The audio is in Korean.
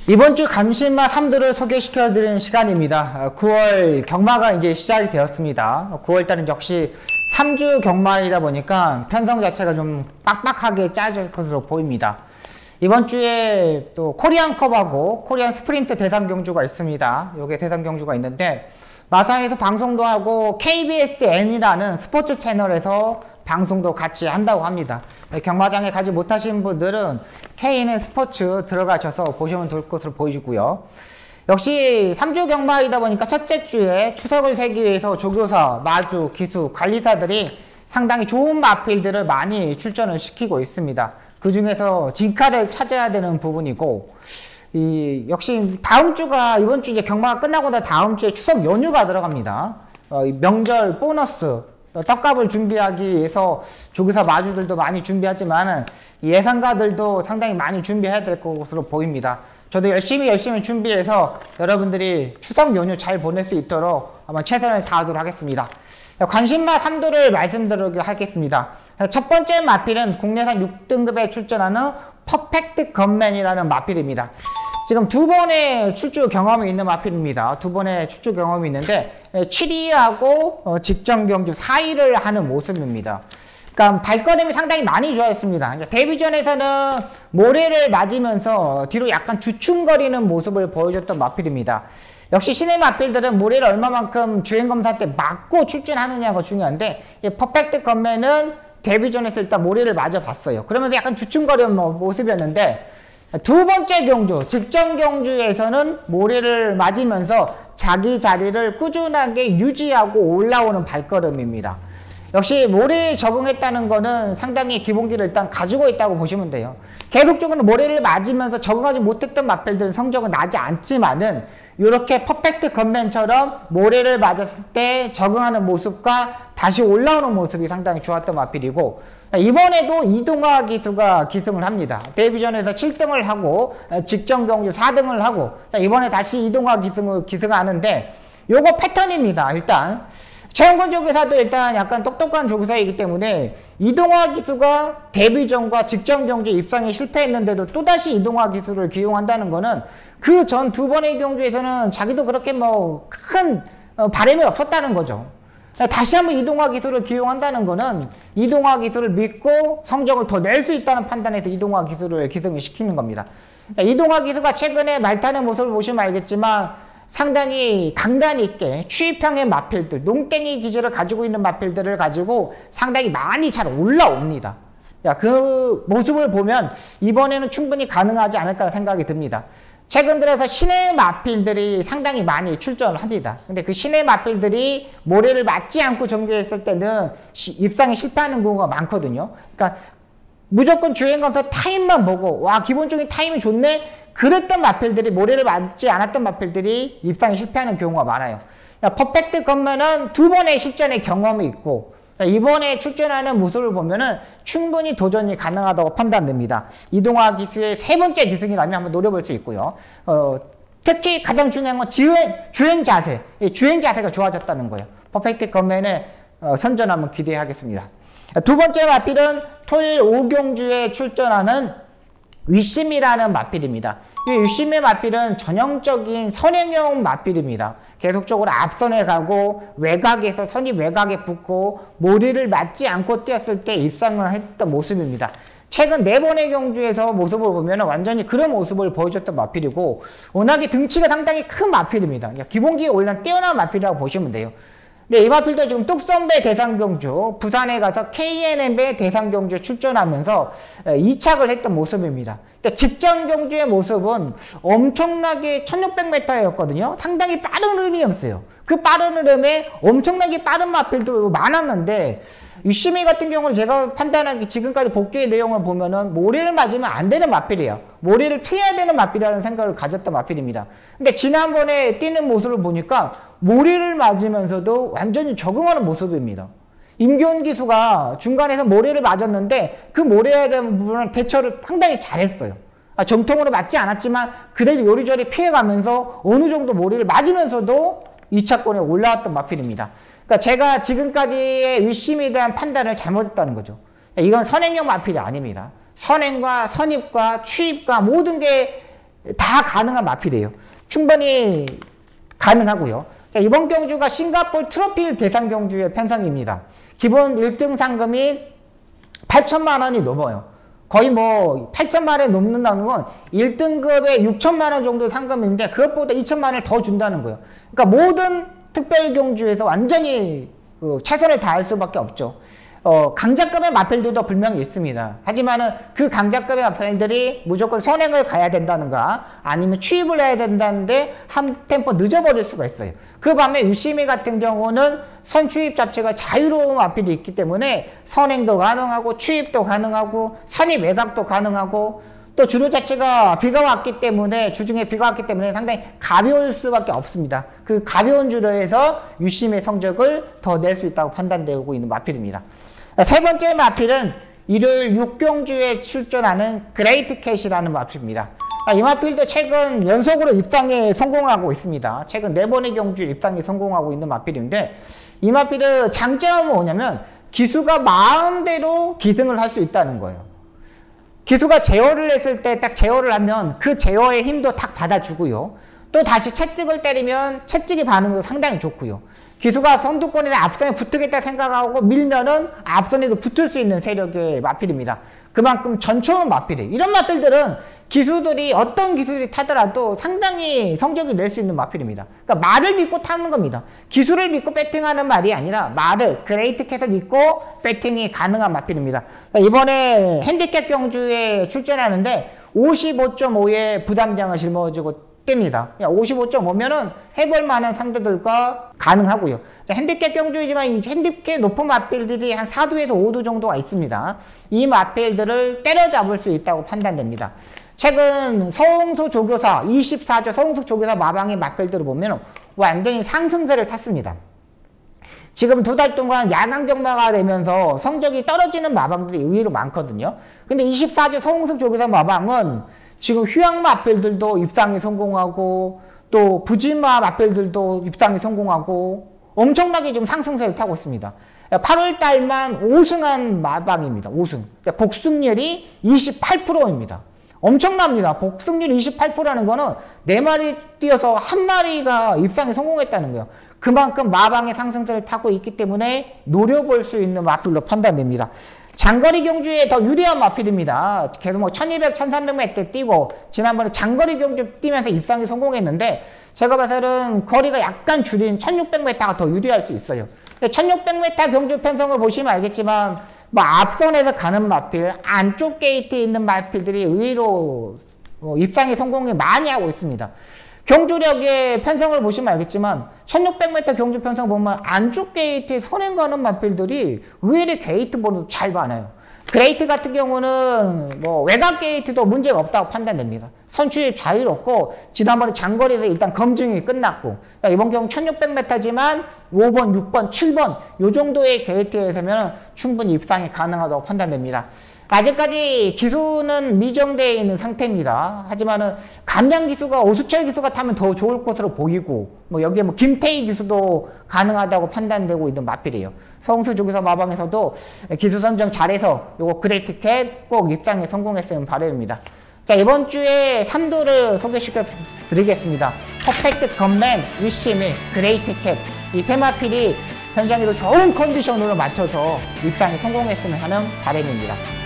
이번 주 감신마 3두를 소개시켜드리는 시간입니다. 9월 경마가 이제 시작이 되었습니다. 9월달은 역시 3주 경마이다 보니까 편성 자체가 좀 빡빡하게 짜질 것으로 보입니다. 이번 주에 또 코리안컵하고 코리안 스프린트 대상 경주가 있습니다. 요게 대상 경주가 있는데 마사에서 방송도 하고 KBSN이라는 스포츠 채널에서 방송도 같이 한다고 합니다. 경마장에 가지 못하신 분들은 KN 스포츠 들어가셔서 보시면 될 것으로 보이고요. 역시 3주 경마이다 보니까 첫째 주에 추석을 세기 위해서 조교사, 마주, 기수, 관리사들이 상당히 좋은 마필들을 많이 출전을 시키고 있습니다. 그 중에서 진카를 찾아야 되는 부분이고, 역시 다음 주가, 이번 주 이제 경마가 끝나고 나 다음 주에 추석 연휴가 들어갑니다. 명절 보너스, 떡값을 준비하기 위해서 조교사 마주들도 많이 준비하지만 예상가들도 상당히 많이 준비해야 될 것으로 보입니다. 저도 열심히 준비해서 여러분들이 추석 연휴 잘 보낼 수 있도록 아마 최선을 다하도록 하겠습니다. 관심마 3두를 말씀드리도록 하겠습니다. 첫 번째 마필은 국내산 6등급에 출전하는 퍼펙트 건맨이라는 마필입니다. 지금 두 번의 출주 경험이 있는 마필입니다. 두 번의 출주 경험이 있는데 7위하고 직전 경주 4위를 하는 모습입니다. 그러니까 발걸음이 상당히 많이 좋아졌습니다. 데뷔전에서는 모래를 맞으면서 뒤로 약간 주춤거리는 모습을 보여줬던 마필입니다. 역시 신의 마필들은 모래를 얼마만큼 주행검사 때 맞고 출전하느냐가 중요한데 퍼펙트 건맨은 데뷔전에서 일단 모래를 맞아봤어요. 그러면서 약간 주춤거리는 모습이었는데 두 번째 경주, 직전 경주에서는 모래를 맞으면서 자기 자리를 꾸준하게 유지하고 올라오는 발걸음입니다. 역시 모래에 적응했다는 거는 상당히 기본기를 일단 가지고 있다고 보시면 돼요. 계속적으로 모래를 맞으면서 적응하지 못했던 마필들은 성적은 나지 않지만은 이렇게 퍼펙트 건맨처럼 모래를 맞았을 때 적응하는 모습과 다시 올라오는 모습이 상당히 좋았던 마필이고, 이번에도 이동화 기수가 기승을 합니다. 데뷔전에서 7등을 하고 직전 경주 4등을 하고 이번에 다시 이동화 기승을 하는데 요거 패턴입니다. 일단 최영권 조교사도 일단 약간 똑똑한 조교사이기 때문에 이동화 기수가 데뷔전과 직전 경주 입상에 실패했는데도 또다시 이동화 기수를 기용한다는 거는 그 전 두 번의 경주에서는 자기도 그렇게 뭐 큰 바람이 없었다는 거죠. 다시 한번 이동화 기수를 기용한다는 거는 이동화 기수를 믿고 성적을 더 낼 수 있다는 판단에서 이동화 기수를 기승을 시키는 겁니다. 이동화 기수가 최근에 말타는 모습을 보시면 알겠지만 상당히 강단 있게 추입형의 마필들, 농땡이 기질을 가지고 있는 마필들을 가지고 상당히 많이 잘 올라옵니다. 그 모습을 보면 이번에는 충분히 가능하지 않을까 생각이 듭니다. 최근 들어서 신의 마필들이 상당히 많이 출전을 합니다. 근데 그 신의 마필들이 모래를 맞지 않고 전개했을 때는 입상에 실패하는 경우가 많거든요. 그러니까 무조건 주행검사 타임만 보고 와 기본적인 타임이 좋네 그랬던 마필들이 모래를 맞지 않았던 마필들이 입상에 실패하는 경우가 많아요. 퍼펙트 건맨은 두 번의 실전의 경험이 있고 이번에 출전하는 모습을 보면은 충분히 도전이 가능하다고 판단됩니다. 이동화 기수의 세 번째 기승이라면 한번 노려볼 수 있고요. 특히 가장 중요한 건 주행 자세, 주행 자세가 좋아졌다는 거예요. 퍼펙트 건맨의 선전 한번 기대하겠습니다. 두 번째 마필은 토요일 5경주에 출전하는 위심이라는 마필입니다. 이 위심의 마필은 전형적인 선행형 마필입니다. 계속적으로 앞선에 가고 외곽에서 선이 외곽에 붙고 모리를 맞지 않고 뛰었을 때 입상을 했던 모습입니다. 최근 4번의 경주에서 모습을 보면 완전히 그런 모습을 보여줬던 마필이고 워낙에 등치가 상당히 큰 마필입니다. 기본기에 올라 뛰어난 마필이라고 보시면 돼요. 네, 이 마필도 지금 뚝섬배 대상경주, 부산에 가서 KNM배 대상경주에 출전하면서 2착을 했던 모습입니다. 근데 직전 경주의 모습은 엄청나게 1600m였거든요. 상당히 빠른 흐름이었어요. 그 빠른 흐름에 엄청나게 빠른 마필도 많았는데 유시미 같은 경우는 제가 판단하기 지금까지 복귀의 내용을 보면은 모래를 맞으면 안 되는 마필이에요. 모래를 피해야 되는 마필이라는 생각을 가졌던 마필입니다. 근데 지난번에 뛰는 모습을 보니까 모래를 맞으면서도 완전히 적응하는 모습입니다. 임교훈 기수가 중간에서 모래를 맞았는데 그 모래에 대한 부분을 대처를 상당히 잘했어요. 정통으로 맞지 않았지만 그래도 요리조리 피해가면서 어느 정도 모래를 맞으면서도 2차권에 올라왔던 마필입니다. 그러니까 제가 지금까지의 유심에 대한 판단을 잘못했다는 거죠. 이건 선행형 마필이 아닙니다. 선행과 선입과 추입과 모든 게 다 가능한 마필이에요. 충분히 가능하고요. 자, 이번 경주가 싱가포르 트로필 대상 경주의 편성입니다. 기본 1등 상금이 8천만 원이 넘어요. 거의 뭐 8천만 원이 넘는다는 건 1등급에 6천만 원 정도 상금인데 그것보다 2천만 원을 더 준다는 거예요. 그러니까 모든 특별 경주에서 완전히 최선을 다할 수밖에 없죠. 강자급의 마필들도 분명히 있습니다. 하지만은 그 강자급의 마필들이 무조건 선행을 가야 된다는가 아니면 취입을 해야 된다는데 한 템포 늦어버릴 수가 있어요. 그 반면 유시미 같은 경우는 선취입 자체가 자유로운 마필이 있기 때문에 선행도 가능하고 취입도 가능하고 선입 외곽도 가능하고 또 주류 자체가 비가 왔기 때문에 주중에 비가 왔기 때문에 상당히 가벼울 수밖에 없습니다. 그 가벼운 주로에서 유심의 성적을 더 낼 수 있다고 판단되고 있는 마필입니다. 세 번째 마필은 일요일 6경주에 출전하는 그레이트 캣이라는 마필입니다. 이 마필도 최근 연속으로 입상에 성공하고 있습니다. 최근 4번의 경주 입상에 성공하고 있는 마필인데 이 마필의 장점은 뭐냐면 기수가 마음대로 기승을 할 수 있다는 거예요. 기수가 제어를 했을 때 딱 제어를 하면 그 제어의 힘도 탁 받아주고요. 또 다시 채찍을 때리면 채찍의 반응도 상당히 좋고요. 기수가 선두권이나 앞선에 붙겠다 생각하고 밀면은 앞선에도 붙을 수 있는 세력의 마필입니다. 그만큼 전초는 마필이에요. 이런 마필들은 기수들이 어떤 기수들이 타더라도 상당히 성적이 낼 수 있는 마필입니다. 그러니까 말을 믿고 타는 겁니다. 기수를 믿고 배팅하는 말이 아니라 말을 그레이트 캣을 믿고 배팅이 가능한 마필입니다. 이번에 핸디캡 경주에 출전하는데 55.5의 부담장을 짊어지고 뜹니다. 55.5면은 해볼 만한 상대들과 가능하고요. 자, 핸디캡 경주이지만 이 핸디캡 높은 마필들이 한 4두에서 5두 정도가 있습니다. 이 마필들을 때려잡을 수 있다고 판단됩니다. 최근 서홍수 조교사 24조 서홍수 조교사 마방의 마필들을 보면 완전히 상승세를 탔습니다. 지금 2달 동안 야간 경마가 되면서 성적이 떨어지는 마방들이 의외로 많거든요. 근데 24조 서홍수 조교사 마방은 지금 휴양 마필들도 입상에 성공하고 또 부진마 마필들도 입상에 성공하고 엄청나게 지금 상승세를 타고 있습니다. 8월 달만 5승한 마방입니다. 5승. 복승률이 28%입니다. 엄청납니다. 복승률 28%라는 거는 4마리 뛰어서 1마리가 입상에 성공했다는 거예요. 그만큼 마방의 상승세를 타고 있기 때문에 노려볼 수 있는 마필로 판단됩니다. 장거리 경주에 더 유리한 마필입니다. 계속 뭐 1200, 1300m 뛰고 지난번에 장거리 경주 뛰면서 입상에 성공했는데 제가 봐서는 거리가 약간 줄인 1600m가 더 유리할 수 있어요. 1600m 경주 편성을 보시면 알겠지만 뭐 앞선에서 가는 마필, 안쪽 게이트에 있는 마필들이 의외로 입상에 성공을 많이 하고 있습니다. 경주력의 편성을 보시면 알겠지만 1600m 경주 편성 보면 안쪽 게이트에 선행 가는 마필들이 의외로 게이트 번호도 잘 많아요. 그레이트 같은 경우는 뭐 외곽 게이트도 문제가 없다고 판단됩니다. 선취입 자유롭고 지난번에 장거리에서 일단 검증이 끝났고 이번 경우 1600m지만 5번, 6번, 7번 이 정도의 게이트에서는 충분히 입상이 가능하다고 판단됩니다. 아직까지 기수는 미정되어 있는 상태입니다. 하지만은 감량 기수가 오수철 기수가 타면 더 좋을 것으로 보이고 뭐 여기에 뭐 김태희 기수도 가능하다고 판단되고 있는 마필이에요. 서홍수 조교사 마방에서도 기수 선정 잘해서 요거 그레이트 캣 꼭 입상에 성공했으면 바람입니다. 자, 이번 주에 3두를 소개시켜 드리겠습니다. 퍼펙트 건맨, 유시미, 그레이트 캣 이 세 마필이 현장에도 좋은 컨디션으로 맞춰서 입상에 성공했으면 하는 바람입니다.